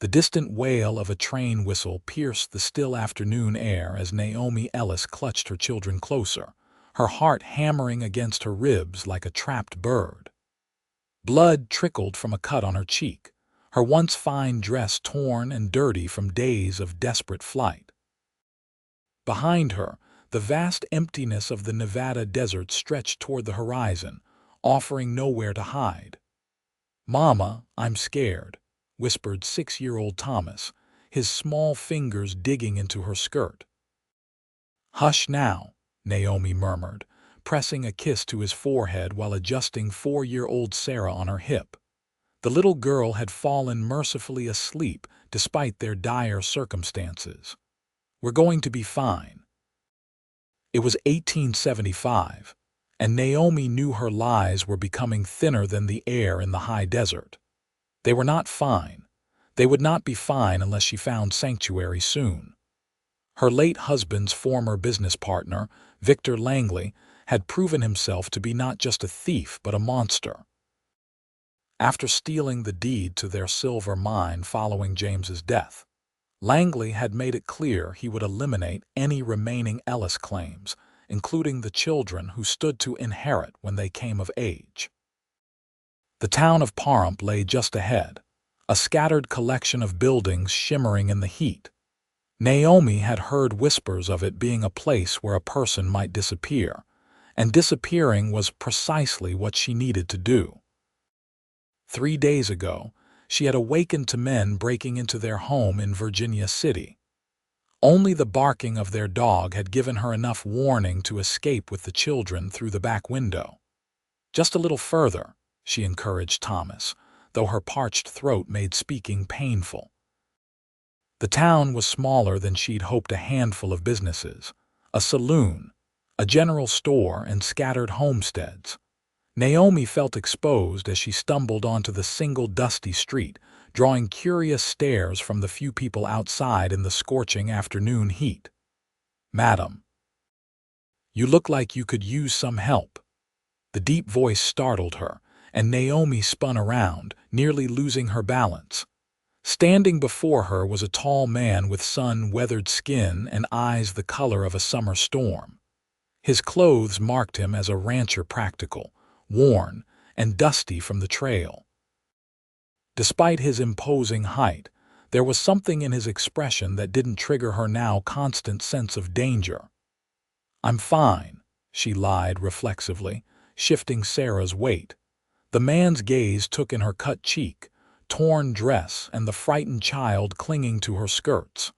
The distant wail of a train whistle pierced the still afternoon air as Naomi Ellis clutched her children closer, her heart hammering against her ribs like a trapped bird. Blood trickled from a cut on her cheek, her once fine dress torn and dirty from days of desperate flight. Behind her, the vast emptiness of the Nevada desert stretched toward the horizon, offering nowhere to hide. "Mama, I'm scared," whispered 6-year-old Thomas, his small fingers digging into her skirt. "Hush now," Naomi murmured, pressing a kiss to his forehead while adjusting 4-year-old Sarah on her hip. The little girl had fallen mercifully asleep despite their dire circumstances. "We're going to be fine." It was 1875, and Naomi knew her lies were becoming thinner than the air in the high desert. They were not fine. They would not be fine unless she found sanctuary soon. Her late husband's former business partner, Victor Langley, had proven himself to be not just a thief but a monster. After stealing the deed to their silver mine following James's death, Langley had made it clear he would eliminate any remaining Ellis claims, including the children who stood to inherit when they came of age. The town of Pahrump lay just ahead, a scattered collection of buildings shimmering in the heat. Naomi had heard whispers of it being a place where a person might disappear, and disappearing was precisely what she needed to do. 3 days ago, she had awakened to men breaking into their home in Virginia City. Only the barking of their dog had given her enough warning to escape with the children through the back window. "Just a little further," she encouraged Thomas, though her parched throat made speaking painful. The town was smaller than she'd hoped. A handful of businesses, a saloon, a general store, and scattered homesteads. Naomi felt exposed as she stumbled onto the single dusty street, drawing curious stares from the few people outside in the scorching afternoon heat. "Madam, you look like you could use some help." The deep voice startled her, and Naomi spun around, nearly losing her balance. Standing before her was a tall man with sun-weathered skin and eyes the color of a summer storm. His clothes marked him as a rancher, practical, worn, and dusty from the trail. Despite his imposing height, there was something in his expression that didn't trigger her now constant sense of danger. "I'm fine," she lied reflexively, shifting Sarah's weight. The man's gaze took in her cut cheek, torn dress, and the frightened child clinging to her skirts.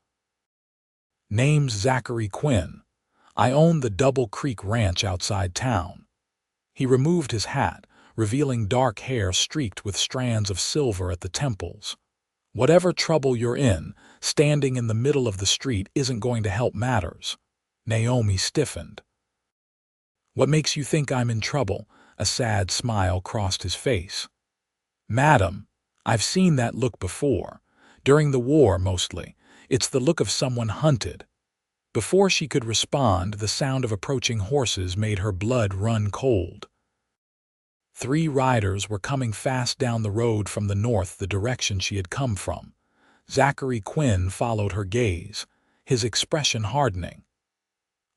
"Name's Zachary Quinn. I own the Double Creek Ranch outside town." He removed his hat, revealing dark hair streaked with strands of silver at the temples. "Whatever trouble you're in, standing in the middle of the street isn't going to help matters." Naomi stiffened. "What makes you think I'm in trouble?" A sad smile crossed his face. "Madam, I've seen that look before. During the war, mostly. It's the look of someone hunted." Before she could respond, the sound of approaching horses made her blood run cold. 3 riders were coming fast down the road from the north, the direction she had come from. Zachary Quinn followed her gaze, his expression hardening.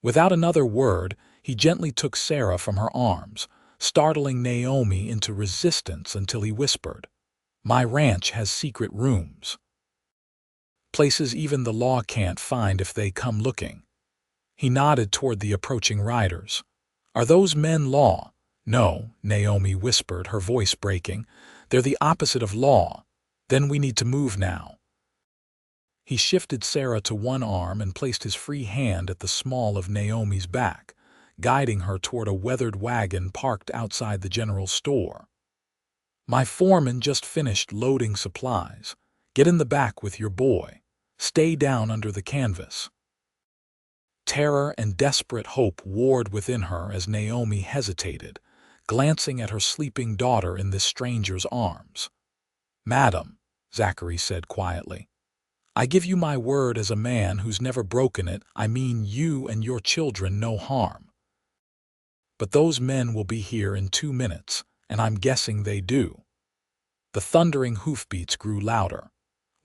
Without another word, he gently took Sarah from her arms, startling Naomi into resistance until he whispered, "My ranch has secret rooms. Places even the law can't find if they come looking." He nodded toward the approaching riders. "Are those men law?" "No," Naomi whispered, her voice breaking. "They're the opposite of law. Then we need to move now." He shifted Sarah to one arm and placed his free hand at the small of Naomi's back, guiding her toward a weathered wagon parked outside the general store. "My foreman just finished loading supplies. Get in the back with your boy. Stay down under the canvas." Terror and desperate hope warred within her as Naomi hesitated, glancing at her sleeping daughter in this stranger's arms. "Madam," Zachary said quietly, "I give you my word as a man who's never broken it. I mean you and your children no harm. But those men will be here in 2 minutes, and I'm guessing they do." The thundering hoofbeats grew louder.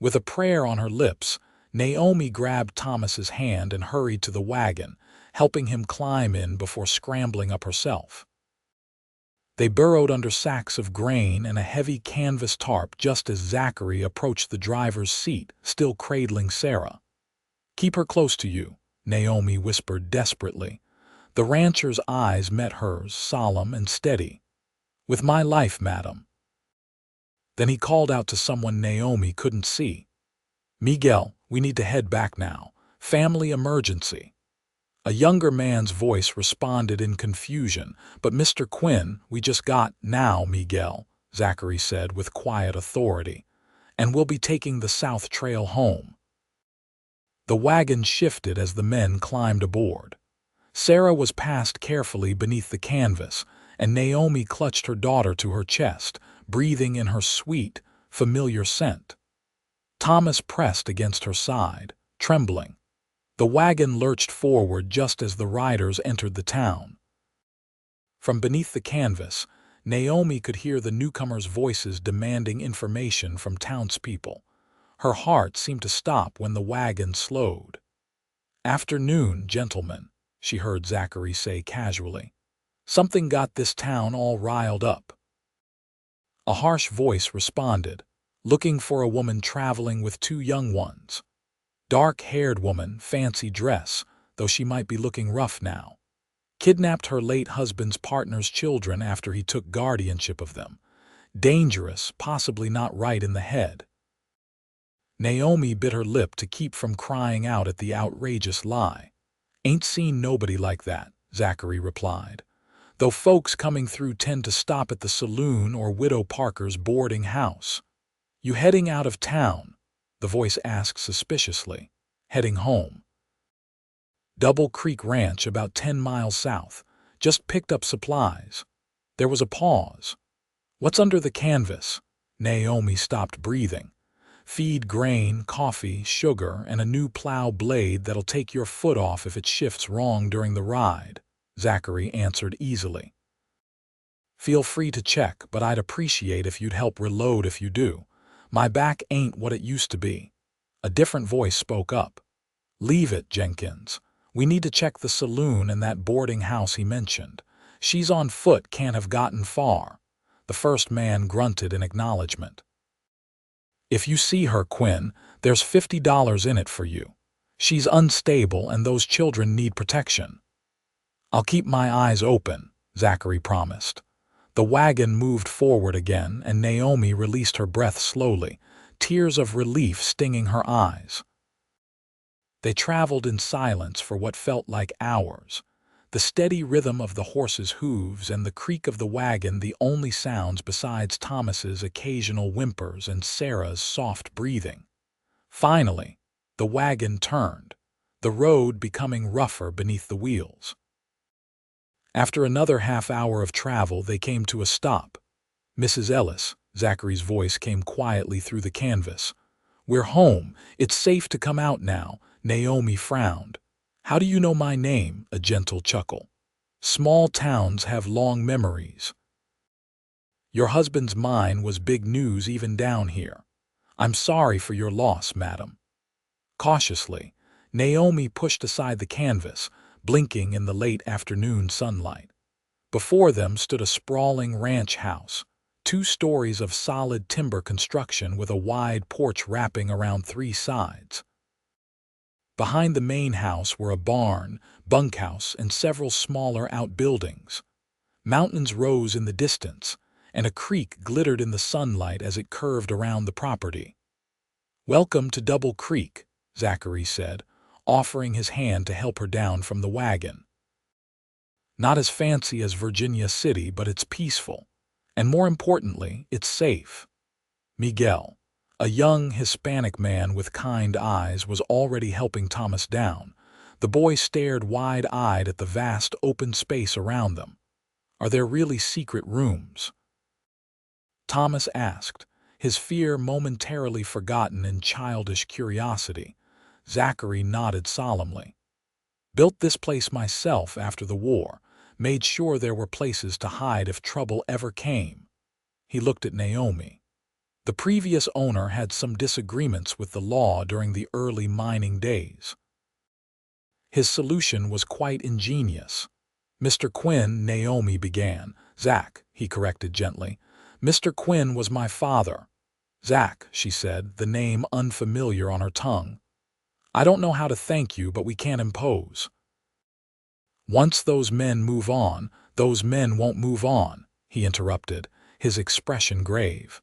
With a prayer on her lips, Naomi grabbed Thomas's hand and hurried to the wagon, helping him climb in before scrambling up herself. They burrowed under sacks of grain and a heavy canvas tarp just as Zachary approached the driver's seat, still cradling Sarah. "Keep her close to you," Naomi whispered desperately. The rancher's eyes met hers, solemn and steady. "With my life, madam." Then he called out to someone Naomi couldn't see. "Miguel, we need to head back now. Family emergency." A younger man's voice responded in confusion. "But Mr. Quinn, we just got now, Miguel," Zachary said with quiet authority. "And we'll be taking the South Trail home." The wagon shifted as the men climbed aboard. Sarah was passed carefully beneath the canvas, and Naomi clutched her daughter to her chest, breathing in her sweet, familiar scent. Thomas pressed against her side, trembling. The wagon lurched forward just as the riders entered the town. From beneath the canvas, Naomi could hear the newcomers' voices demanding information from townspeople. Her heart seemed to stop when the wagon slowed. "Afternoon, gentlemen," she heard Zachary say casually. "Something got this town all riled up." A harsh voice responded, "Looking for a woman traveling with 2 young ones. Dark-haired woman, fancy dress, though she might be looking rough now. Kidnapped her late husband's partner's children after he took guardianship of them. Dangerous, possibly not right in the head." Naomi bit her lip to keep from crying out at the outrageous lie. "Ain't seen nobody like that," Zachary replied. "Though folks coming through tend to stop at the saloon or Widow Parker's boarding house." "You heading out of town?" the voice asked suspiciously. "Heading home. Double Creek Ranch about 10 miles south. Just picked up supplies." There was a pause. "What's under the canvas?" Naomi stopped breathing. "Feed grain, coffee, sugar, and a new plow blade that'll take your foot off if it shifts wrong during the ride," Zachary answered easily. "Feel free to check, but I'd appreciate if you'd help reload if you do. My back ain't what it used to be." A different voice spoke up. "Leave it, Jenkins. We need to check the saloon and that boarding house he mentioned. She's on foot, can't have gotten far." The first man grunted in acknowledgement. "If you see her, Quinn, there's $50 in it for you. She's unstable and those children need protection." "I'll keep my eyes open," Zachary promised. The wagon moved forward again, and Naomi released her breath slowly, tears of relief stinging her eyes. They traveled in silence for what felt like hours, the steady rhythm of the horses' hooves and the creak of the wagon the only sounds besides Thomas's occasional whimpers and Sarah's soft breathing. Finally, the wagon turned, the road becoming rougher beneath the wheels. After another half-hour of travel, they came to a stop. "Mrs. Ellis," Zachary's voice came quietly through the canvas. "We're home. It's safe to come out now." Naomi frowned. "How do you know my name?" A gentle chuckle. "Small towns have long memories. Your husband's mine was big news even down here. I'm sorry for your loss, madam." Cautiously, Naomi pushed aside the canvas, blinking in the late afternoon sunlight. Before them stood a sprawling ranch house, 2 stories of solid timber construction with a wide porch wrapping around 3 sides. Behind the main house were a barn, bunkhouse, and several smaller outbuildings. Mountains rose in the distance, and a creek glittered in the sunlight as it curved around the property. "Welcome to Double Creek," Zachary said, offering his hand to help her down from the wagon. "Not as fancy as Virginia City, but it's peaceful. And more importantly, it's safe." Miguel, a young Hispanic man with kind eyes, was already helping Thomas down. The boy stared wide-eyed at the vast open space around them. "Are there really secret rooms?" Thomas asked, his fear momentarily forgotten in childish curiosity. Zachary nodded solemnly. "Built this place myself after the war, made sure there were places to hide if trouble ever came." He looked at Naomi. The previous owner had some disagreements with the law during the early mining days. His solution was quite ingenious. "Mr. Quinn," Naomi began. "Zach," he corrected gently. "Mr. Quinn was my father." "Zach," she said, the name unfamiliar on her tongue. "I don't know how to thank you, but we can't impose." "Once those men move on, those men won't move on," he interrupted, his expression grave.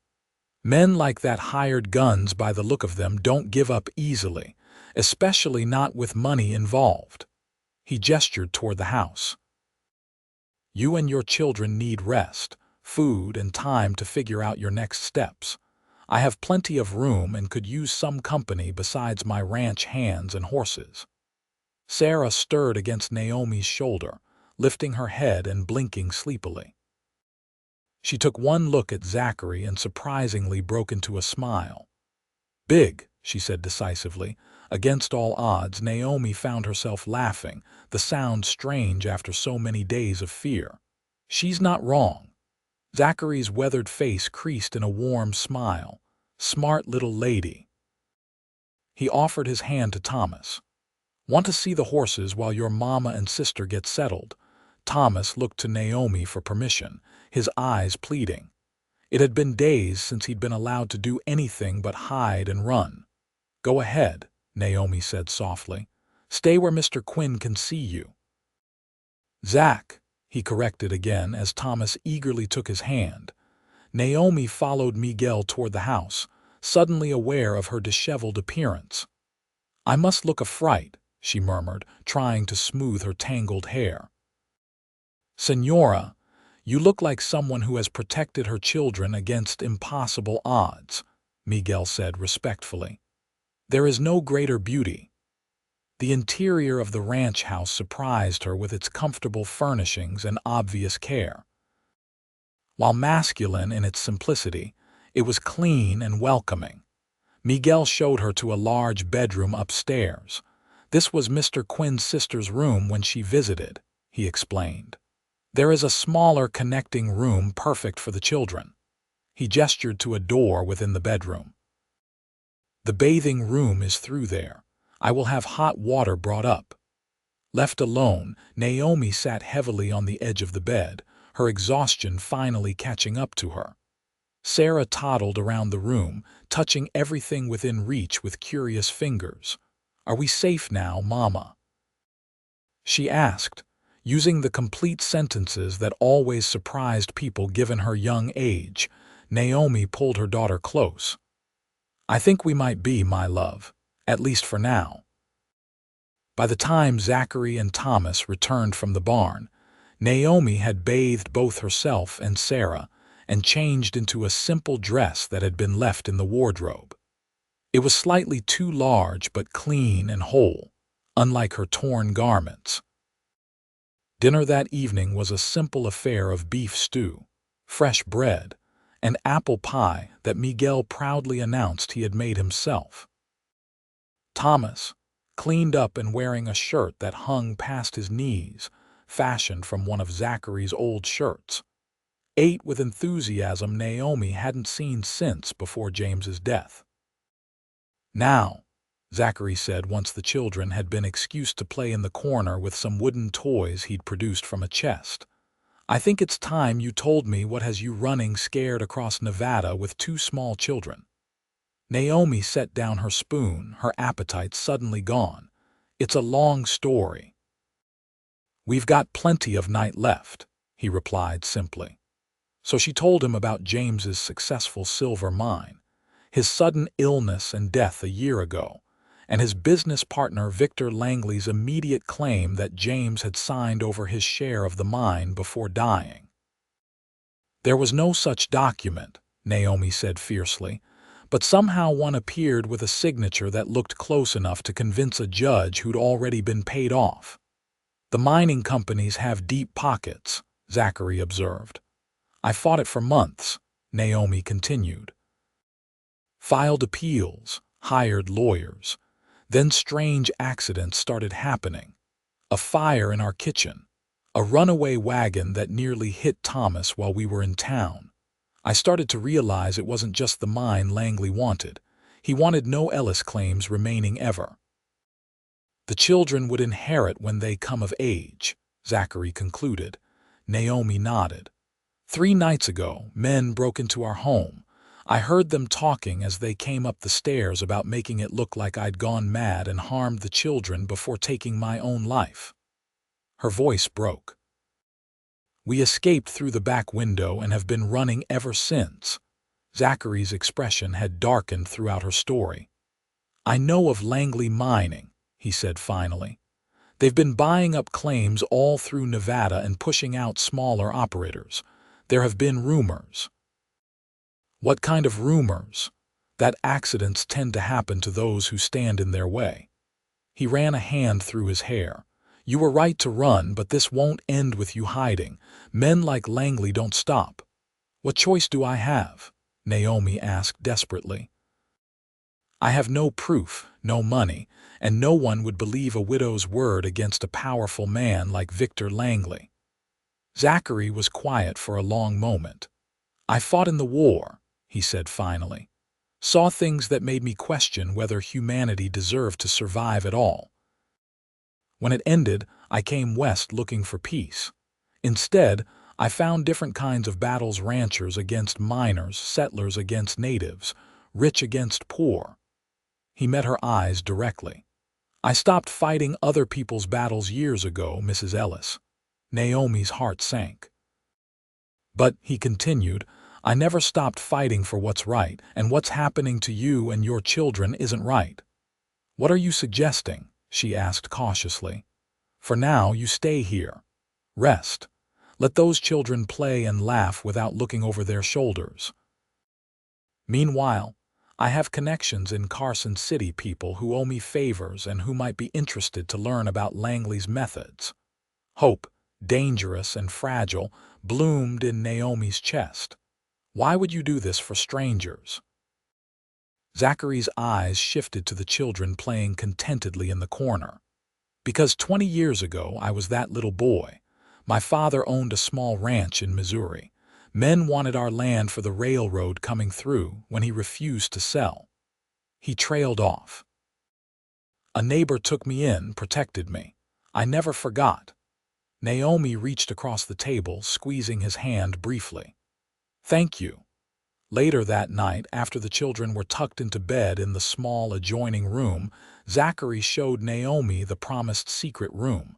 "Men like that hired guns by the look of them don't give up easily, especially not with money involved." He gestured toward the house. "You and your children need rest, food, and time to figure out your next steps. I have plenty of room and could use some company besides my ranch hands and horses." Sarah stirred against Naomi's shoulder, lifting her head and blinking sleepily. She took one look at Zachary and surprisingly broke into a smile. "Big," she said decisively. Against all odds, Naomi found herself laughing, the sound strange after so many days of fear. "She's not wrong." Zachary's weathered face creased in a warm smile. "Smart little lady." He offered his hand to Thomas. "Want to see the horses while your mama and sister get settled?" Thomas looked to Naomi for permission, his eyes pleading. It had been days since he'd been allowed to do anything but hide and run. "Go ahead," Naomi said softly. "Stay where Mr. Quinn can see you." "Zach," he corrected again as Thomas eagerly took his hand. Naomi followed Miguel toward the house, suddenly aware of her disheveled appearance. "I must look a fright," she murmured, trying to smooth her tangled hair. "Señora, you look like someone who has protected her children against impossible odds," Miguel said respectfully. "There is no greater beauty." The interior of the ranch house surprised her with its comfortable furnishings and obvious care. While masculine in its simplicity, it was clean and welcoming. Miguel showed her to a large bedroom upstairs. "This was Mr. Quinn's sister's room when she visited," he explained. "There is a smaller connecting room perfect for the children." He gestured to a door within the bedroom. "The bathing room is through there. I will have hot water brought up." Left alone, Naomi sat heavily on the edge of the bed, her exhaustion finally catching up to her. Sarah toddled around the room, touching everything within reach with curious fingers. "Are we safe now, Mama?" she asked, using the complete sentences that always surprised people given her young age. Naomi pulled her daughter close. "I think we might be, my love, at least for now." By the time Zachary and Thomas returned from the barn, Naomi had bathed both herself and Sarah and changed into a simple dress that had been left in the wardrobe. It was slightly too large but clean and whole, unlike her torn garments. Dinner that evening was a simple affair of beef stew, fresh bread, and apple pie that Miguel proudly announced he had made himself. Thomas, cleaned up and wearing a shirt that hung past his knees, fashioned from one of Zachary's old shirts, ate with enthusiasm Naomi hadn't seen since before James's death. "Now," Zachary said once the children had been excused to play in the corner with some wooden toys he'd produced from a chest, "I think it's time you told me what has you running scared across Nevada with two small children." Naomi set down her spoon, her appetite suddenly gone. "It's a long story." "We've got plenty of night left," he replied simply. So she told him about James's successful silver mine, his sudden illness and death a year ago, and his business partner Victor Langley's immediate claim that James had signed over his share of the mine before dying. "There was no such document," Naomi said fiercely, "but somehow one appeared with a signature that looked close enough to convince a judge who'd already been paid off." "The mining companies have deep pockets," Zachary observed. "I fought it for months," Naomi continued. "Filed appeals, hired lawyers. Then strange accidents started happening. A fire in our kitchen. A runaway wagon that nearly hit Thomas while we were in town. I started to realize it wasn't just the mine Langley wanted. He wanted no Ellis claims remaining ever. The children would inherit when they come of age, Zachary concluded. Naomi nodded. 3 nights ago, men broke into our home. I heard them talking as they came up the stairs about making it look like I'd gone mad and harmed the children before taking my own life. Her voice broke. We escaped through the back window and have been running ever since. Zachary's expression had darkened throughout her story. I know of Langley Mining, he said finally. They've been buying up claims all through Nevada and pushing out smaller operators. There have been rumors. What kind of rumors? That accidents tend to happen to those who stand in their way. He ran a hand through his hair. You were right to run, but this won't end with you hiding. Men like Langley don't stop. What choice do I have? Naomi asked desperately. I have no proof, no money, and no one would believe a widow's word against a powerful man like Victor Langley. Zachary was quiet for a long moment. I fought in the war, he said finally. Saw things that made me question whether humanity deserved to survive at all. When it ended, I came west looking for peace. Instead, I found different kinds of battles: ranchers against miners, settlers against natives, rich against poor. He met her eyes directly. I stopped fighting other people's battles years ago, Mrs. Ellis. Naomi's heart sank. But, he continued, I never stopped fighting for what's right, and what's happening to you and your children isn't right. What are you suggesting? She asked cautiously. For now, you stay here. Rest. Let those children play and laugh without looking over their shoulders. Meanwhile, I have connections in Carson City, people who owe me favors and who might be interested to learn about Langley's methods. Hope, dangerous and fragile, bloomed in Naomi's chest. Why would you do this for strangers? Zachary's eyes shifted to the children playing contentedly in the corner. Because 20 years ago I was that little boy. My father owned a small ranch in Missouri. Men wanted our land for the railroad coming through when he refused to sell. He trailed off. A neighbor took me in, protected me. I never forgot. Naomi reached across the table, squeezing his hand briefly. Thank you. Later that night, after the children were tucked into bed in the small adjoining room, Zachary showed Naomi the promised secret room.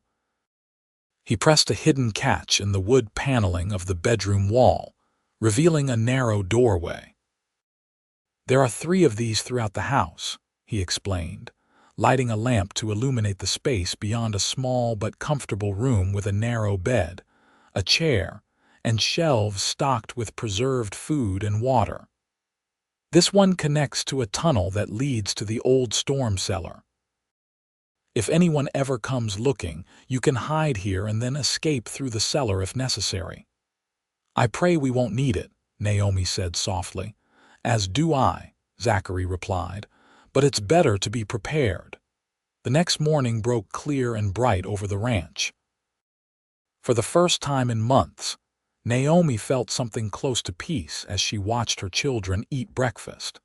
He pressed a hidden catch in the wood paneling of the bedroom wall, revealing a narrow doorway. There are 3 of these throughout the house, he explained, lighting a lamp to illuminate the space beyond a small but comfortable room with a narrow bed, a chair, and shelves stocked with preserved food and water. This one connects to a tunnel that leads to the old storm cellar. If anyone ever comes looking, you can hide here and then escape through the cellar if necessary. I pray we won't need it, Naomi said softly. As do I, Zachary replied, but it's better to be prepared. The next morning broke clear and bright over the ranch. For the first time in months, Naomi felt something close to peace as she watched her children eat breakfast.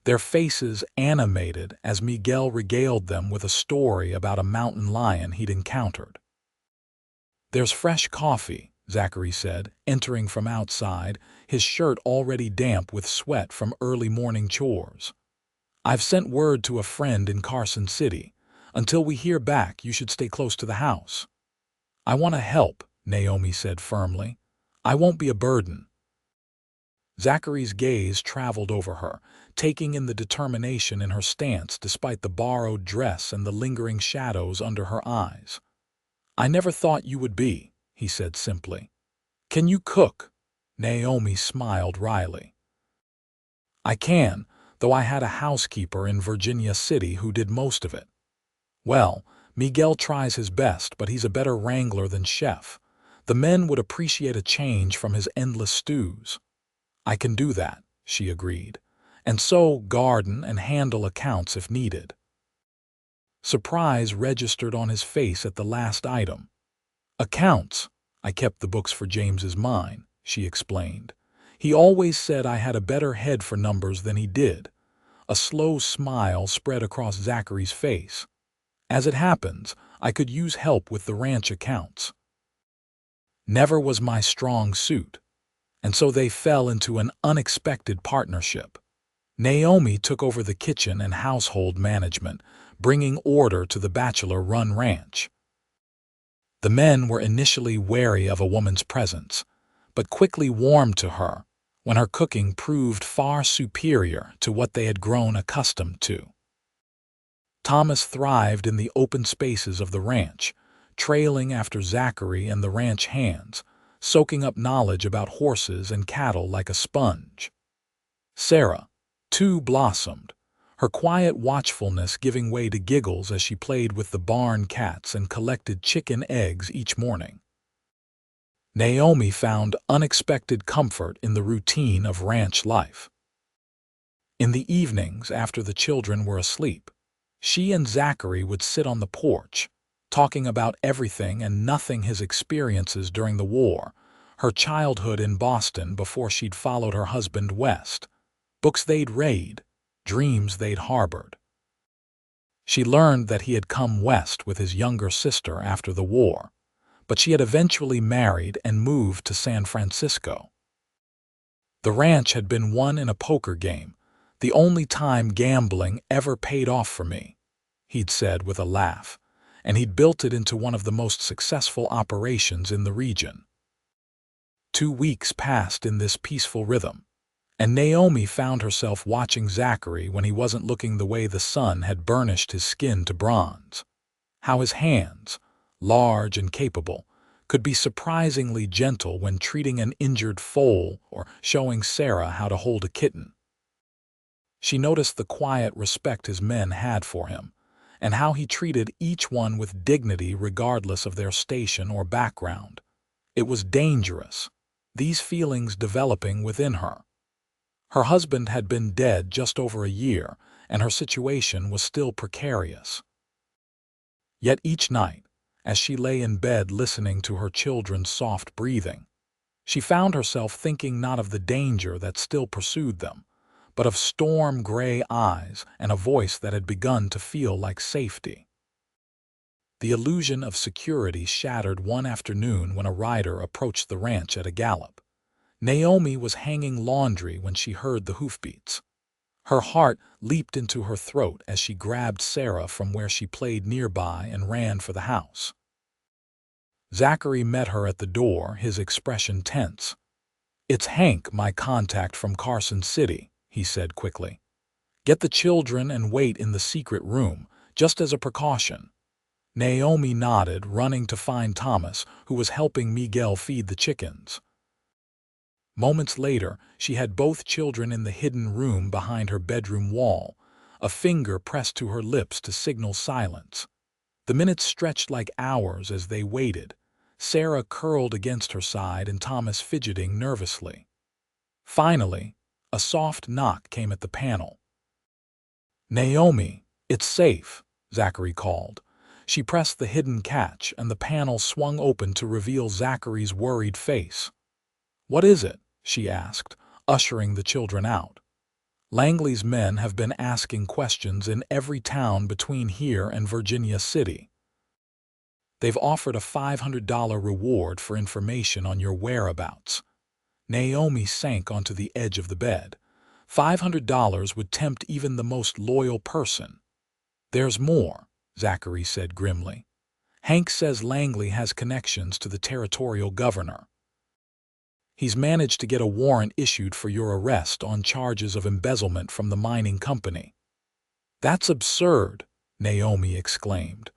Their faces animated as Miguel regaled them with a story about a mountain lion he'd encountered. There's fresh coffee, Zachary said, entering from outside, his shirt already damp with sweat from early morning chores. I've sent word to a friend in Carson City. Until we hear back, you should stay close to the house. I want to help, Naomi said firmly. I won't be a burden. Zachary's gaze traveled over her, taking in the determination in her stance despite the borrowed dress and the lingering shadows under her eyes. I never thought you would be, he said simply. Can you cook? Naomi smiled wryly. I can, though I had a housekeeper in Virginia City who did most of it. Well, Miguel tries his best, but he's a better wrangler than chef. The men would appreciate a change from his endless stews. I can do that, she agreed, and so garden and handle accounts if needed. Surprise registered on his face at the last item. Accounts. I kept the books for James's mine, she explained. He always said I had a better head for numbers than he did. A slow smile spread across Zachary's face. As it happens, I could use help with the ranch accounts. Never was my strong suit, and so they fell into an unexpected partnership. Naomi took over the kitchen and household management, bringing order to the bachelor-run ranch. The men were initially wary of a woman's presence, but quickly warmed to her when her cooking proved far superior to what they had grown accustomed to. Thomas thrived in the open spaces of the ranch, trailing after Zachary and the ranch hands, soaking up knowledge about horses and cattle like a sponge. Sarah, too, blossomed, her quiet watchfulness giving way to giggles as she played with the barn cats and collected chicken eggs each morning. Naomi found unexpected comfort in the routine of ranch life. In the evenings, after the children were asleep, she and Zachary would sit on the porch, talking about everything and nothing: his experiences during the war, her childhood in Boston before she'd followed her husband west, books they'd read, dreams they'd harbored. She learned that he had come west with his younger sister after the war, but she had eventually married and moved to San Francisco. The ranch had been won in a poker game, the only time gambling ever paid off for me, he'd said with a laugh, and he'd built it into one of the most successful operations in the region. 2 weeks passed in this peaceful rhythm, and Naomi found herself watching Zachary when he wasn't looking the way the sun had burnished his skin to bronze. How his hands, large and capable, could be surprisingly gentle when treating an injured foal or showing Sarah how to hold a kitten. She noticed the quiet respect his men had for him, and how he treated each one with dignity regardless of their station or background. It was dangerous, these feelings developing within her. Her husband had been dead just over a year, and her situation was still precarious. Yet each night, as she lay in bed listening to her children's soft breathing, she found herself thinking not of the danger that still pursued them, but of storm-gray eyes and a voice that had begun to feel like safety. The illusion of security shattered one afternoon when a rider approached the ranch at a gallop. Naomi was hanging laundry when she heard the hoofbeats. Her heart leaped into her throat as she grabbed Sarah from where she played nearby and ran for the house. Zachary met her at the door, his expression tense. "It's Hank, my contact from Carson City," he said quickly. "Get the children and wait in the secret room, just as a precaution." Naomi nodded, running to find Thomas, who was helping Miguel feed the chickens. Moments later, she had both children in the hidden room behind her bedroom wall, a finger pressed to her lips to signal silence. The minutes stretched like hours as they waited, Sarah curled against her side and Thomas fidgeting nervously. Finally, a soft knock came at the panel. "Naomi, it's safe," Zachary called. She pressed the hidden catch, and the panel swung open to reveal Zachary's worried face. "What is it?" she asked, ushering the children out. "Langley's men have been asking questions in every town between here and Virginia City. They've offered a $500 reward for information on your whereabouts." Naomi sank onto the edge of the bed. $500 would tempt even the most loyal person. "There's more," Zachary said grimly. "Hank says Langley has connections to the territorial governor. He's managed to get a warrant issued for your arrest on charges of embezzlement from the mining company." "That's absurd," Naomi exclaimed.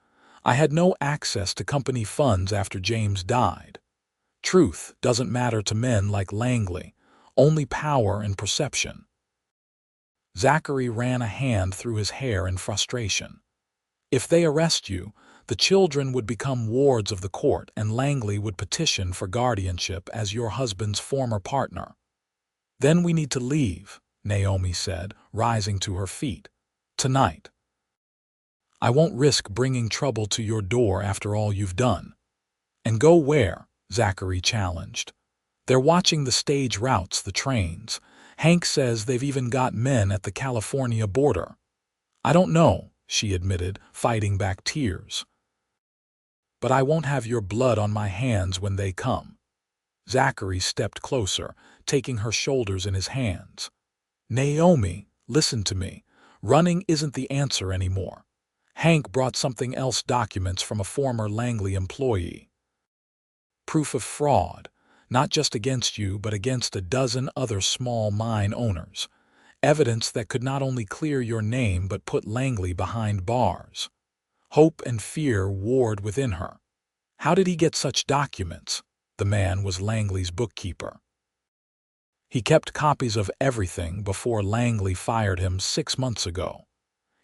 "I had no access to company funds after James died. Truth doesn't matter to men like Langley, only power and perception." Zachary ran a hand through his hair in frustration. "If they arrest you, the children would become wards of the court and Langley would petition for guardianship as your husband's former partner." "Then we need to leave," Naomi said, rising to her feet. "Tonight. I won't risk bringing trouble to your door after all you've done." "And go where?" Zachary challenged. They're watching the stage routes, the trains. Hank says they've even got men at the California border. I don't know, she admitted, fighting back tears. But I won't have your blood on my hands when they come. Zachary stepped closer, taking her shoulders in his hands. Naomi, listen to me. Running isn't the answer anymore. Hank brought something else, documents from a former Langley employee. Proof of fraud, not just against you but against a dozen other small mine owners. Evidence that could not only clear your name but put Langley behind bars. Hope and fear warred within her. How did he get such documents? The man was Langley's bookkeeper. He kept copies of everything before Langley fired him 6 months ago.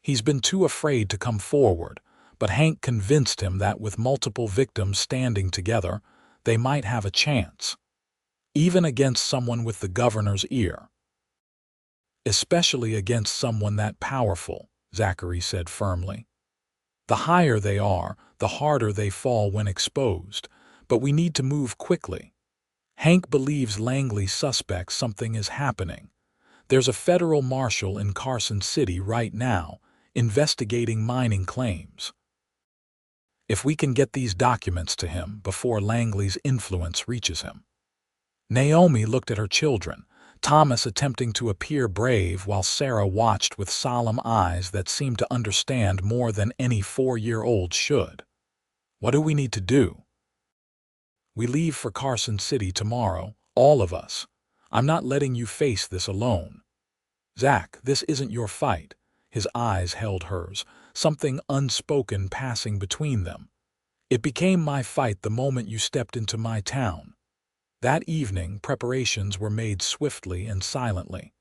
He's been too afraid to come forward, but Hank convinced him that with multiple victims standing together, they might have a chance. Even against someone with the governor's ear. Especially against someone that powerful, Zachary said firmly. The higher they are, the harder they fall when exposed, but we need to move quickly. Hank believes Langley suspects something is happening. There's a federal marshal in Carson City right now, investigating mining claims. If we can get these documents to him before Langley's influence reaches him. Naomi looked at her children, Thomas attempting to appear brave while Sarah watched with solemn eyes that seemed to understand more than any 4-year-old should. What do we need to do? We leave for Carson City tomorrow, all of us. I'm not letting you face this alone. Zach, this isn't your fight. His eyes held hers, something unspoken passing between them. It became my fight the moment you stepped into my town. That evening, preparations were made swiftly and silently.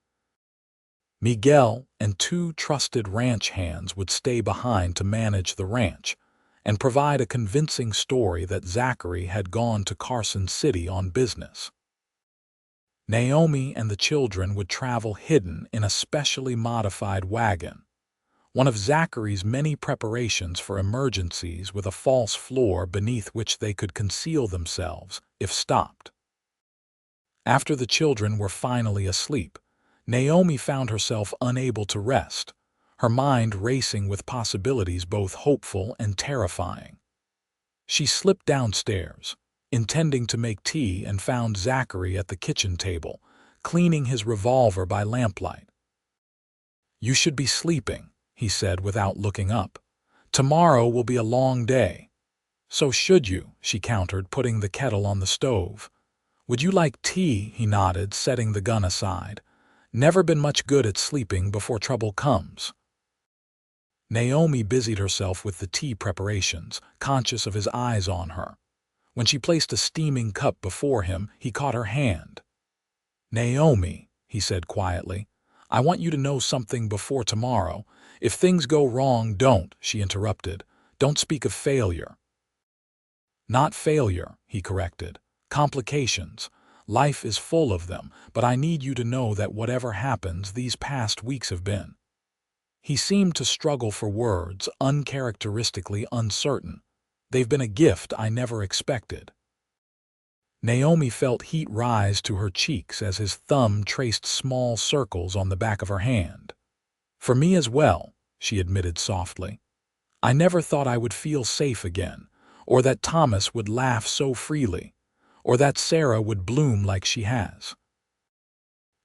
Miguel and 2 trusted ranch hands would stay behind to manage the ranch and provide a convincing story that Zachary had gone to Carson City on business. Naomi and the children would travel hidden in a specially modified wagon, one of Zachary's many preparations for emergencies with a false floor beneath which they could conceal themselves if stopped. After the children were finally asleep, Naomi found herself unable to rest, her mind racing with possibilities both hopeful and terrifying. She slipped downstairs, intending to make tea, and found Zachary at the kitchen table, cleaning his revolver by lamplight. "You should be sleeping," he said without looking up. "Tomorrow will be a long day." "So should you," she countered, putting the kettle on the stove. "Would you like tea?" He nodded, setting the gun aside. "Never been much good at sleeping before trouble comes." Naomi busied herself with the tea preparations, conscious of his eyes on her. When she placed a steaming cup before him, he caught her hand. "Naomi," he said quietly, "I want you to know something before tomorrow. If things go wrong, don't," she interrupted. "Don't speak of failure." "Not failure," he corrected. "Complications. Life is full of them, but I need you to know that whatever happens, these past weeks have been." He seemed to struggle for words, uncharacteristically uncertain. "They've been a gift I never expected." Naomi felt heat rise to her cheeks as his thumb traced small circles on the back of her hand. "For me as well," she admitted softly. "I never thought I would feel safe again, or that Thomas would laugh so freely, or that Sarah would bloom like she has."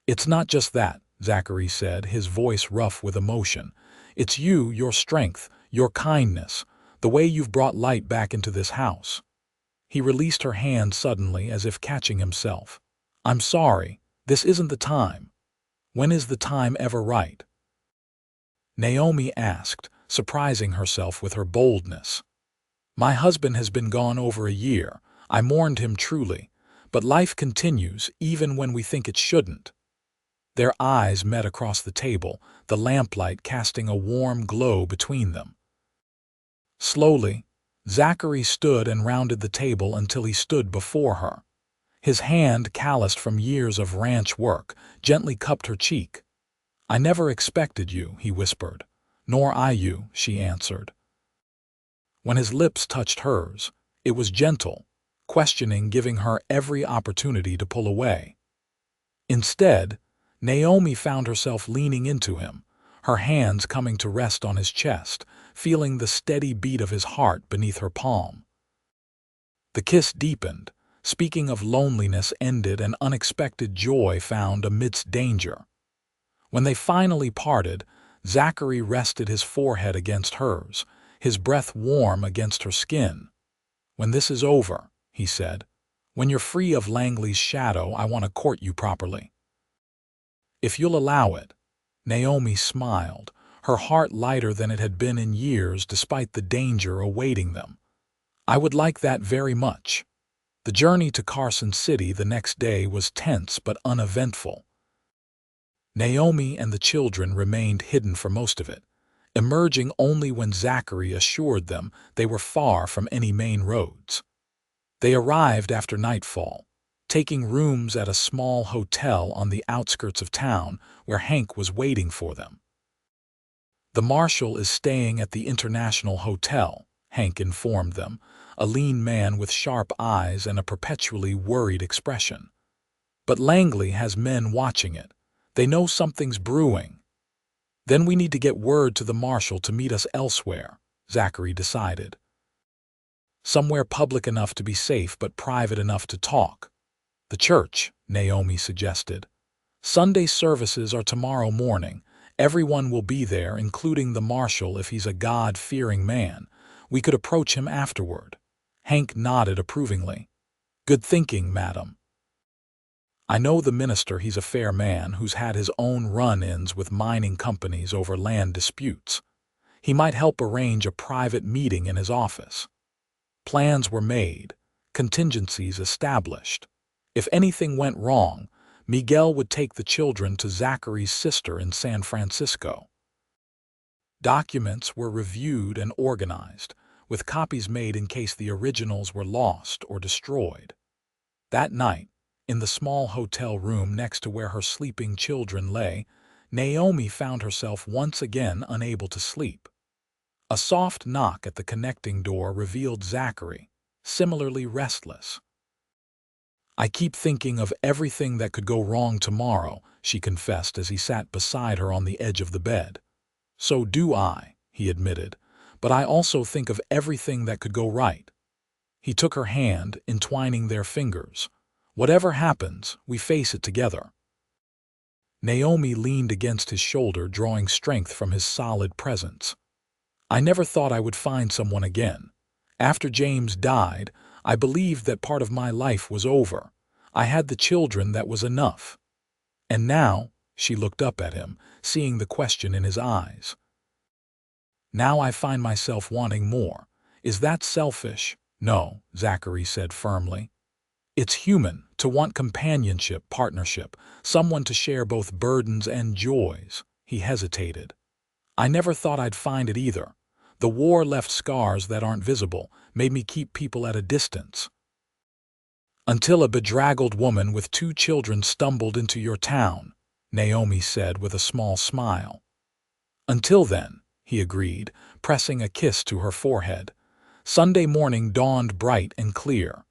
"It's not just that," Zachary said, his voice rough with emotion. "It's you, your strength, your kindness, the way you've brought light back into this house." He released her hand suddenly, as if catching himself. "I'm sorry. This isn't the time." "When is the time ever right?" Naomi asked, surprising herself with her boldness. "My husband has been gone over a year. I mourned him truly. But life continues, even when we think it shouldn't." Their eyes met across the table, the lamplight casting a warm glow between them. Slowly, Zachary stood and rounded the table until he stood before her. His hand, calloused from years of ranch work, gently cupped her cheek. "I never expected you," he whispered. "Nor I you," she answered. When his lips touched hers, it was gentle, questioning giving her every opportunity to pull away. Instead, Naomi found herself leaning into him, her hands coming to rest on his chest, feeling the steady beat of his heart beneath her palm. The kiss deepened, speaking of loneliness ended and unexpected joy found amidst danger. When they finally parted, Zachary rested his forehead against hers, his breath warm against her skin. "When this is over," he said, "when you're free of Langley's shadow, I want to court you properly." "If you'll allow it." Naomi smiled, her heart lighter than it had been in years despite the danger awaiting them. "I would like that very much." The journey to Carson City the next day was tense but uneventful. Naomi and the children remained hidden for most of it, emerging only when Zachary assured them they were far from any main roads. They arrived after nightfall, taking rooms at a small hotel on the outskirts of town where Hank was waiting for them. "The Marshal is staying at the International Hotel," Hank informed them, a lean man with sharp eyes and a perpetually worried expression. "But Langley has men watching it. They know something's brewing." "Then we need to get word to the Marshal to meet us elsewhere," Zachary decided. "Somewhere public enough to be safe but private enough to talk." "The church," Naomi suggested. "Sunday services are tomorrow morning. Everyone will be there, including the Marshal if he's a God-fearing man. We could approach him afterward." Hank nodded approvingly. "Good thinking, madam. I know the minister. He's a fair man who's had his own run-ins with mining companies over land disputes. He might help arrange a private meeting in his office." Plans were made, contingencies established. If anything went wrong, Miguel would take the children to Zachary's sister in San Francisco. Documents were reviewed and organized, with copies made in case the originals were lost or destroyed. That night, in the small hotel room next to where her sleeping children lay, Naomi found herself once again unable to sleep. A soft knock at the connecting door revealed Zachary, similarly restless. "I keep thinking of everything that could go wrong tomorrow," she confessed as he sat beside her on the edge of the bed. "So do I," he admitted, "but I also think of everything that could go right." He took her hand, entwining their fingers. "Whatever happens, we face it together." Naomi leaned against his shoulder, drawing strength from his solid presence. "I never thought I would find someone again. After James died, I believed that part of my life was over. I had the children, that was enough. And now," she looked up at him, seeing the question in his eyes, "now I find myself wanting more. Is that selfish?" "No," Zachary said firmly. "It's human to want companionship, partnership, someone to share both burdens and joys." He hesitated. "I never thought I'd find it either. The war left scars that aren't visible, made me keep people at a distance. Until a bedraggled woman with 2 children stumbled into your town," Naomi said with a small smile. "Until then," he agreed, pressing a kiss to her forehead. Sunday morning dawned bright and clear.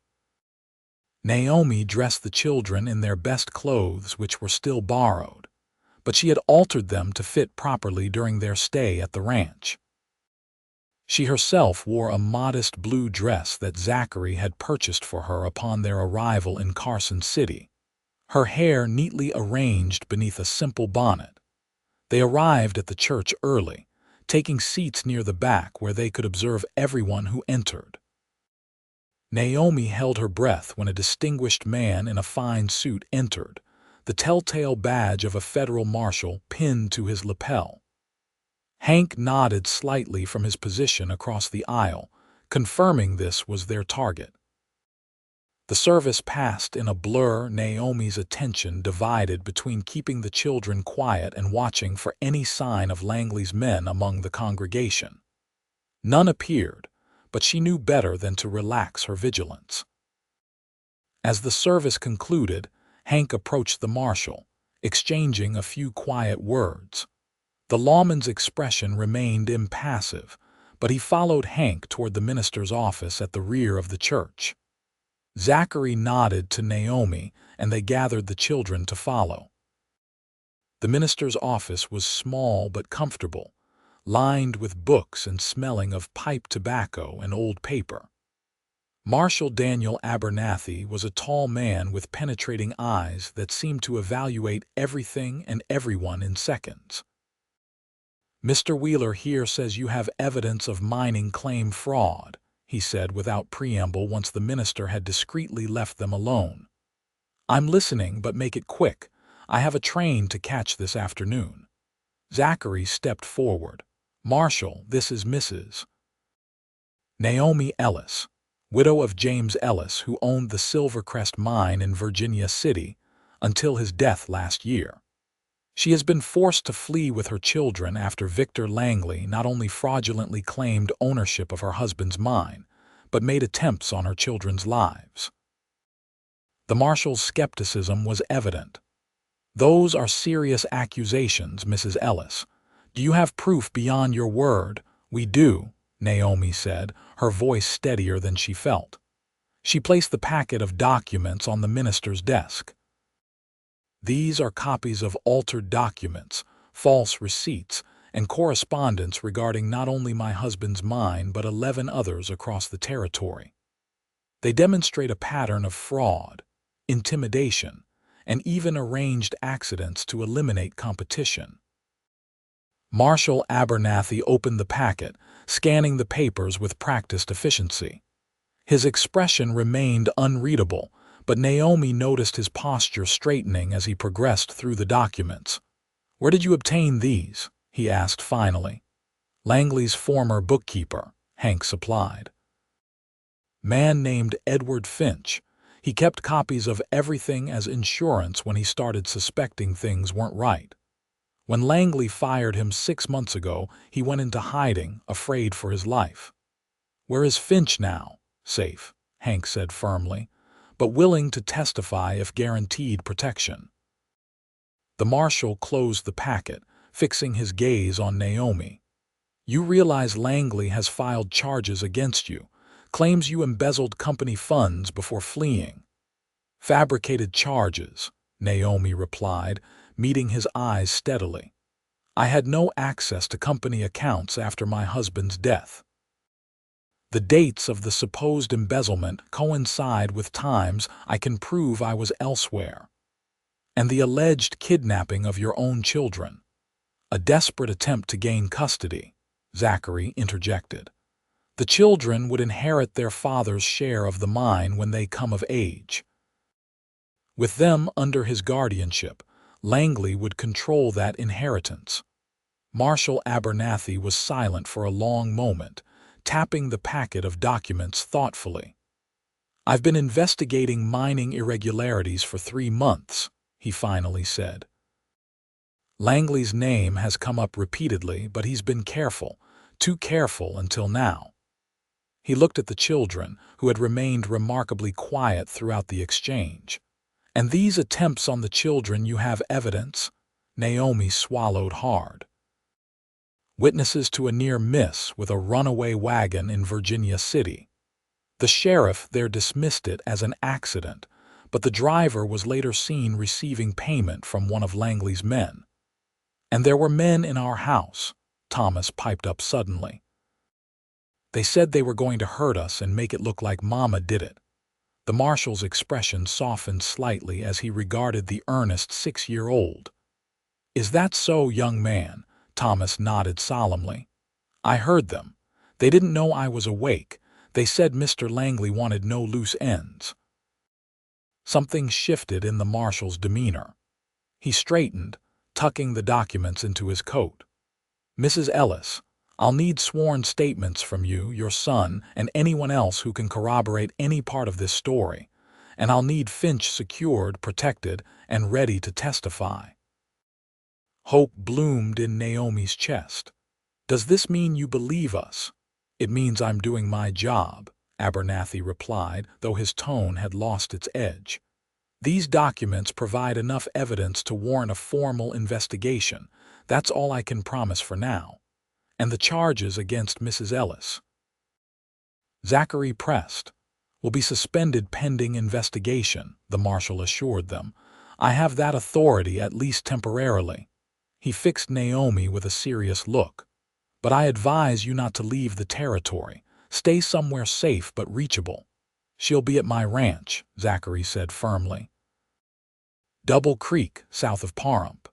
Naomi dressed the children in their best clothes, which were still borrowed, but she had altered them to fit properly during their stay at the ranch. She herself wore a modest blue dress that Zachary had purchased for her upon their arrival in Carson City, her hair neatly arranged beneath a simple bonnet. They arrived at the church early, taking seats near the back where they could observe everyone who entered. Naomi held her breath when a distinguished man in a fine suit entered, the telltale badge of a federal marshal pinned to his lapel. Hank nodded slightly from his position across the aisle, confirming this was their target. The service passed in a blur, Naomi's attention divided between keeping the children quiet and watching for any sign of Langley's men among the congregation. None appeared, but she knew better than to relax her vigilance. As the service concluded, Hank approached the marshal, exchanging a few quiet words. The lawman's expression remained impassive, but he followed Hank toward the minister's office at the rear of the church. Zachary nodded to Naomi, and they gathered the children to follow. The minister's office was small but comfortable, lined with books and smelling of pipe tobacco and old paper. Marshal Daniel Abernathy was a tall man with penetrating eyes that seemed to evaluate everything and everyone in seconds. "Mr. Wheeler here says you have evidence of mining claim fraud," he said without preamble once the minister had discreetly left them alone. "I'm listening, but make it quick. I have a train to catch this afternoon." Zachary stepped forward. "Marshal, this is Mrs. Naomi Ellis, widow of James Ellis, who owned the Silvercrest mine in Virginia City until his death last year. She has been forced to flee with her children after Victor Langley not only fraudulently claimed ownership of her husband's mine, but made attempts on her children's lives." The marshal's skepticism was evident. "Those are serious accusations, Mrs. Ellis. Do you have proof beyond your word?" "We do," Naomi said, her voice steadier than she felt. She placed the packet of documents on the minister's desk. "These are copies of altered documents, false receipts, and correspondence regarding not only my husband's mine but 11 others across the territory. They demonstrate a pattern of fraud, intimidation, and even arranged accidents to eliminate competition." Marshal Abernathy opened the packet, scanning the papers with practiced efficiency. His expression remained unreadable, but Naomi noticed his posture straightening as he progressed through the documents. "Where did you obtain these?" he asked finally. "Langley's former bookkeeper," Hank supplied. "Man named Edward Finch. He kept copies of everything as insurance when he started suspecting things weren't right. When Langley fired him 6 months ago, he went into hiding, afraid for his life." "Where is Finch now?" "Safe," Hank said firmly, "but willing to testify if guaranteed protection." The marshal closed the packet, fixing his gaze on Naomi. "You realize Langley has filed charges against you, claims you embezzled company funds before fleeing." "Fabricated charges," Naomi replied, meeting his eyes steadily. "I had no access to company accounts after my husband's death. The dates of the supposed embezzlement coincide with times I can prove I was elsewhere. And the alleged kidnapping of your own children. A desperate attempt to gain custody," Zachary interjected. "The children would inherit their father's share of the mine when they come of age. With them under his guardianship, Langley would control that inheritance." Marshal Abernathy was silent for a long moment, tapping the packet of documents thoughtfully. "I've been investigating mining irregularities for 3 months, he finally said. "Langley's name has come up repeatedly, but he's been careful, too careful until now." He looked at the children, who had remained remarkably quiet throughout the exchange. "And these attempts on the children, you have evidence?" Naomi swallowed hard. "Witnesses to a near miss with a runaway wagon in Virginia City. The sheriff there dismissed it as an accident, but the driver was later seen receiving payment from one of Langley's men. And there were men in our house," Thomas piped up suddenly. "They said they were going to hurt us and make it look like Mama did it." The marshal's expression softened slightly as he regarded the earnest 6-year-old. "Is that so, young man?" Thomas nodded solemnly. "I heard them. They didn't know I was awake. They said Mr. Langley wanted no loose ends." Something shifted in the marshal's demeanor. He straightened, tucking the documents into his coat. "Mrs. Ellis, I'll need sworn statements from you, your son, and anyone else who can corroborate any part of this story, and I'll need Finch secured, protected, and ready to testify." Hope bloomed in Naomi's chest. "Does this mean you believe us?" "It means I'm doing my job," Abernathy replied, though his tone had lost its edge. "These documents provide enough evidence to warrant a formal investigation. That's all I can promise for now. And the charges against Mrs. Ellis." Zachary pressed. will be suspended pending investigation, the marshal assured them. I have that authority, at least temporarily. He fixed Naomi with a serious look. But I advise you not to leave the territory. Stay somewhere safe but reachable. She'll be at my ranch, Zachary said firmly. Double Creek, south of Pahrump.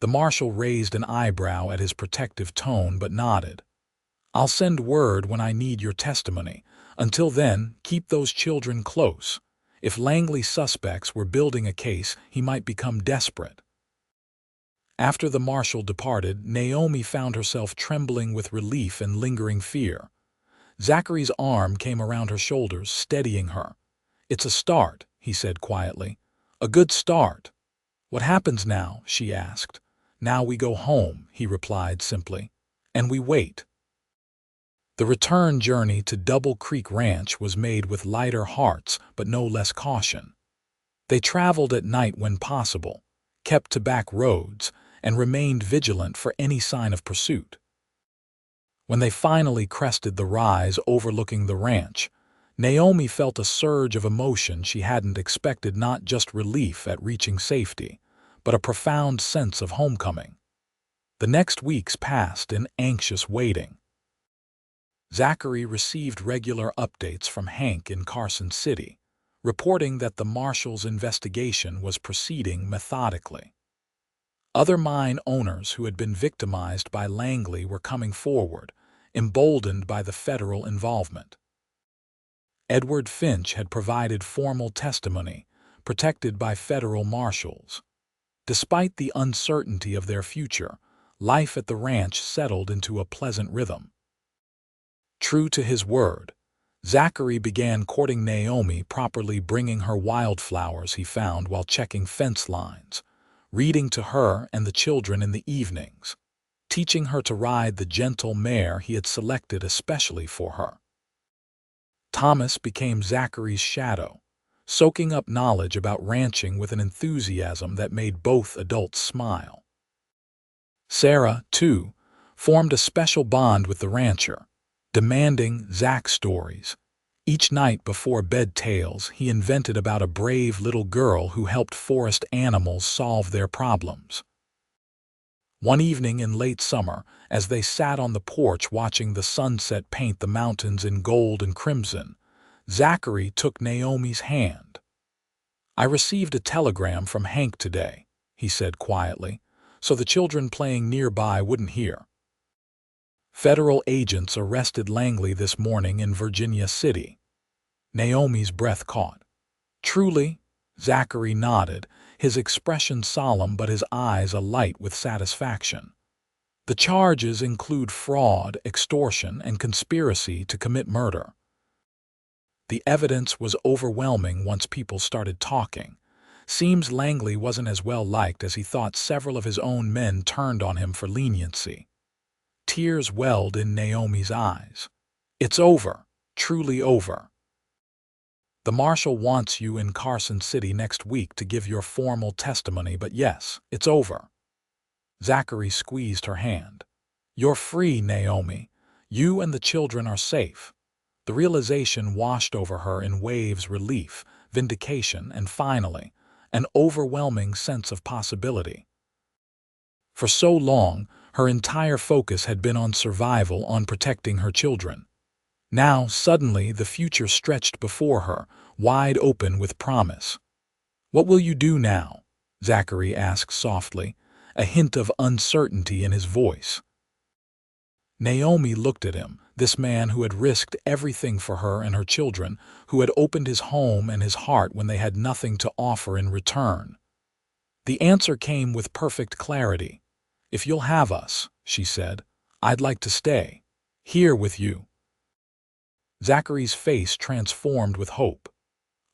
The marshal raised an eyebrow at his protective tone but nodded. I'll send word when I need your testimony. Until then, keep those children close. If Langley suspects were building a case, he might become desperate. After the marshal departed, Naomi found herself trembling with relief and lingering fear. Zachary's arm came around her shoulders, steadying her. It's a start, he said quietly. A good start. What happens now? She asked. Now we go home, he replied simply. And we wait. The return journey to Double Creek Ranch was made with lighter hearts but no less caution. They traveled at night when possible, kept to back roads, and remained vigilant for any sign of pursuit. When they finally crested the rise overlooking the ranch, Naomi felt a surge of emotion she hadn't expected, not just relief at reaching safety, but a profound sense of homecoming. The next weeks passed in anxious waiting. Zachary received regular updates from Hank in Carson City, reporting that the marshal's investigation was proceeding methodically. Other mine owners who had been victimized by Langley were coming forward, emboldened by the federal involvement. Edward Finch had provided formal testimony, protected by federal marshals. Despite the uncertainty of their future, life at the ranch settled into a pleasant rhythm. True to his word, Zachary began courting Naomi, properly bringing her wildflowers he found while checking fence lines, reading to her and the children in the evenings, teaching her to ride the gentle mare he had selected especially for her. Thomas became Zachary's shadow, soaking up knowledge about ranching with an enthusiasm that made both adults smile. Sarah, too, formed a special bond with the rancher, demanding Zach stories. Each night before bed tales he invented about a brave little girl who helped forest animals solve their problems. One evening in late summer, as they sat on the porch watching the sunset paint the mountains in gold and crimson, Zachary took Naomi's hand. I received a telegram from Hank today, he said quietly, so the children playing nearby wouldn't hear. Federal agents arrested Langley this morning in Virginia City. Naomi's breath caught. Truly? Zachary nodded, his expression solemn but his eyes alight with satisfaction. The charges include fraud, extortion, and conspiracy to commit murder. The evidence was overwhelming once people started talking. Seems Langley wasn't as well liked as he thought. Several of his own men turned on him for leniency. Tears welled in Naomi's eyes. It's over, truly over. The marshal wants you in Carson City next week to give your formal testimony, but yes, it's over. Zachary squeezed her hand. You're free, Naomi. You and the children are safe. The realization washed over her in waves: relief, vindication, and finally, an overwhelming sense of possibility. For so long, her entire focus had been on survival, on protecting her children. Now, suddenly, the future stretched before her, wide open with promise. What will you do now? Zachary asked softly, a hint of uncertainty in his voice. Naomi looked at him, this man who had risked everything for her and her children, who had opened his home and his heart when they had nothing to offer in return. The answer came with perfect clarity. If you'll have us, she said, I'd like to stay. Here with you. Zachary's face transformed with hope.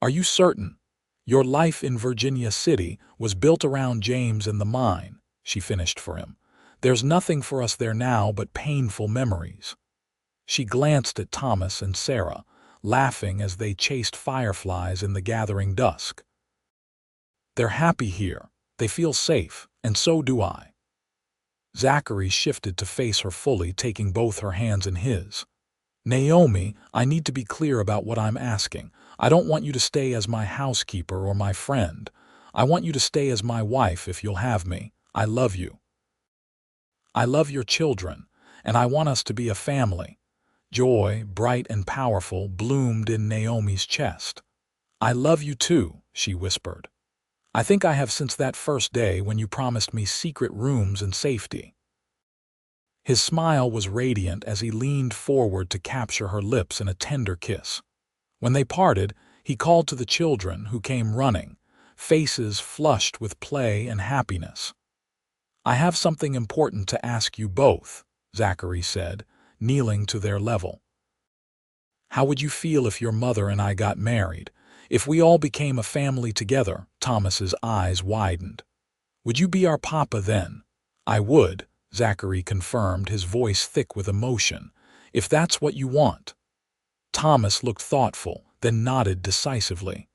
Are you certain? Your life in Virginia City was built around James and the mine, she finished for him. There's nothing for us there now but painful memories. She glanced at Thomas and Sarah, laughing as they chased fireflies in the gathering dusk. They're happy here. They feel safe, and so do I. Zachary shifted to face her fully, taking both her hands in his. Naomi, I need to be clear about what I'm asking. I don't want you to stay as my housekeeper or my friend. I want you to stay as my wife if you'll have me. I love you. I love your children, and I want us to be a family. Joy, bright and powerful, bloomed in Naomi's chest. I love you too, she whispered. I think I have since that first day when you promised me secret rooms and safety. His smile was radiant as he leaned forward to capture her lips in a tender kiss. When they parted, he called to the children, who came running, faces flushed with play and happiness. I have something important to ask you both, Zachary said, kneeling to their level. How would you feel if your mother and I got married? If we all became a family together? Thomas's eyes widened. Would you be our papa then? I would, Zachary confirmed, his voice thick with emotion. If that's what you want. Thomas looked thoughtful, then nodded decisively.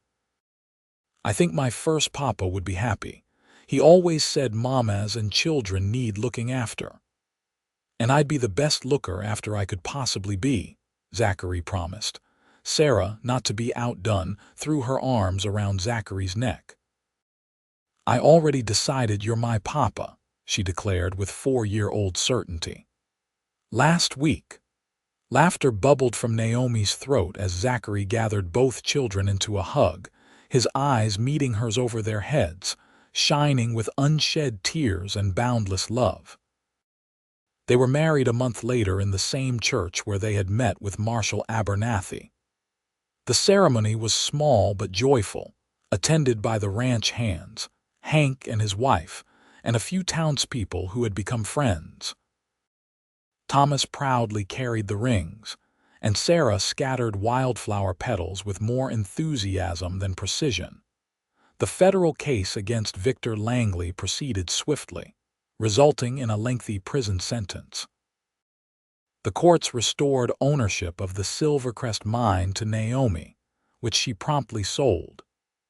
I think my first papa would be happy. He always said mamas and children need looking after. And I'd be the best looker after I could possibly be, Zachary promised. Sarah, not to be outdone, threw her arms around Zachary's neck. I already decided you're my papa, she declared with 4-year-old certainty. Last week. Laughter bubbled from Naomi's throat as Zachary gathered both children into a hug, his eyes meeting hers over their heads, shining with unshed tears and boundless love. They were married a month later in the same church where they had met with Marshal Abernathy. The ceremony was small but joyful, attended by the ranch hands, Hank and his wife, and a few townspeople who had become friends. Thomas proudly carried the rings, and Sarah scattered wildflower petals with more enthusiasm than precision. The federal case against Victor Langley proceeded swiftly, resulting in a lengthy prison sentence. The courts restored ownership of the Silvercrest mine to Naomi, which she promptly sold,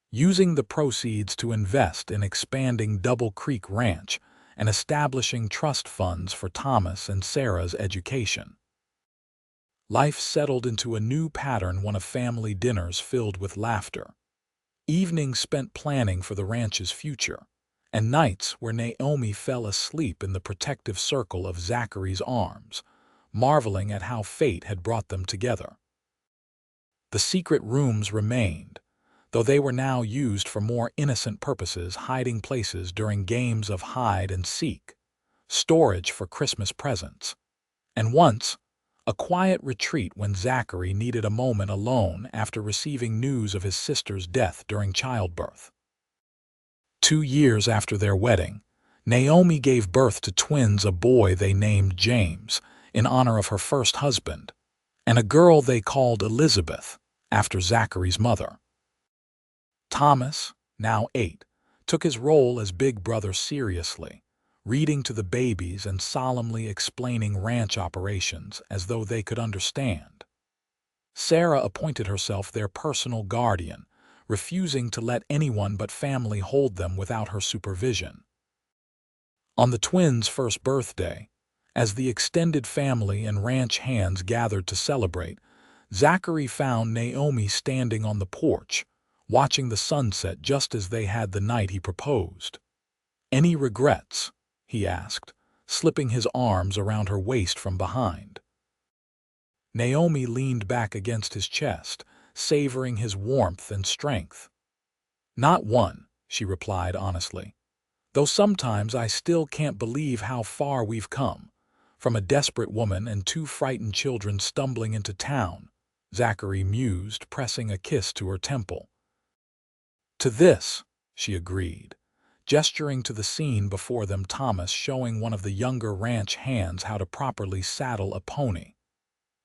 using the proceeds to invest in expanding Double Creek Ranch and establishing trust funds for Thomas and Sarah's education. Life settled into a new pattern, one of family dinners filled with laughter, evenings spent planning for the ranch's future, and nights where Naomi fell asleep in the protective circle of Zachary's arms, marveling at how fate had brought them together. The secret rooms remained, though they were now used for more innocent purposes, hiding places during games of hide and seek, storage for Christmas presents, and once, a quiet retreat when Zachary needed a moment alone after receiving news of his sister's death during childbirth. 2 years after their wedding, Naomi gave birth to twins, a boy they named James, in honor of her first husband, and a girl they called Elizabeth, after Zachary's mother. Thomas, now 8, took his role as big brother seriously, reading to the babies and solemnly explaining ranch operations as though they could understand. Sarah appointed herself their personal guardian, refusing to let anyone but family hold them without her supervision. On the twins' first birthday, as the extended family and ranch hands gathered to celebrate, Zachary found Naomi standing on the porch, watching the sunset just as they had the night he proposed. "Any regrets?" he asked, slipping his arms around her waist from behind. Naomi leaned back against his chest, savoring his warmth and strength. "Not one," she replied honestly, "though sometimes I still can't believe how far we've come. From a desperate woman and 2 frightened children stumbling into town," Zachary mused, pressing a kiss to her temple. "To this," she agreed, gesturing to the scene before them, Thomas showing one of the younger ranch hands how to properly saddle a pony,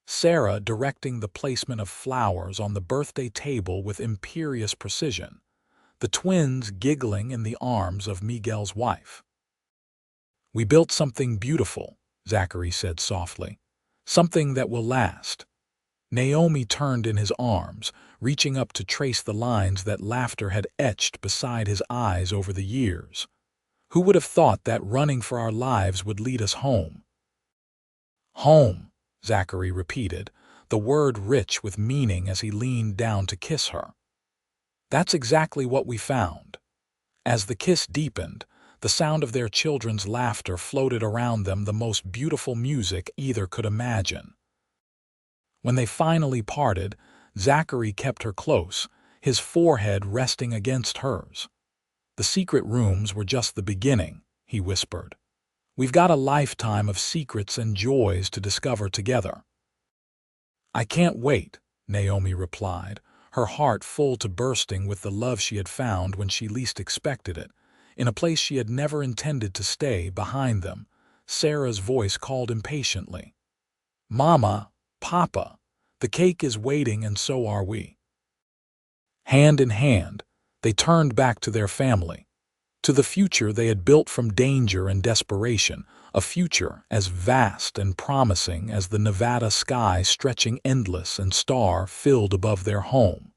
Sarah directing the placement of flowers on the birthday table with imperious precision, the twins giggling in the arms of Miguel's wife. "We built something beautiful," Zachary said softly, "something that will last." Naomi turned in his arms, reaching up to trace the lines that laughter had etched beside his eyes over the years. "Who would have thought that running for our lives would lead us home?" "Home," Zachary repeated, the word rich with meaning as he leaned down to kiss her. "That's exactly what we found." As the kiss deepened, the sound of their children's laughter floated around them, the most beautiful music either could imagine. When they finally parted, Zachary kept her close, his forehead resting against hers. "The secret rooms were just the beginning," he whispered. "We've got a lifetime of secrets and joys to discover together." "I can't wait," Naomi replied, her heart full to bursting with the love she had found when she least expected it, in a place she had never intended to stay. Behind them, Sarah's voice called impatiently. "Mama, Papa, the cake is waiting and so are we." Hand in hand, they turned back to their family, to the future they had built from danger and desperation, a future as vast and promising as the Nevada sky stretching endless and star-filled above their home.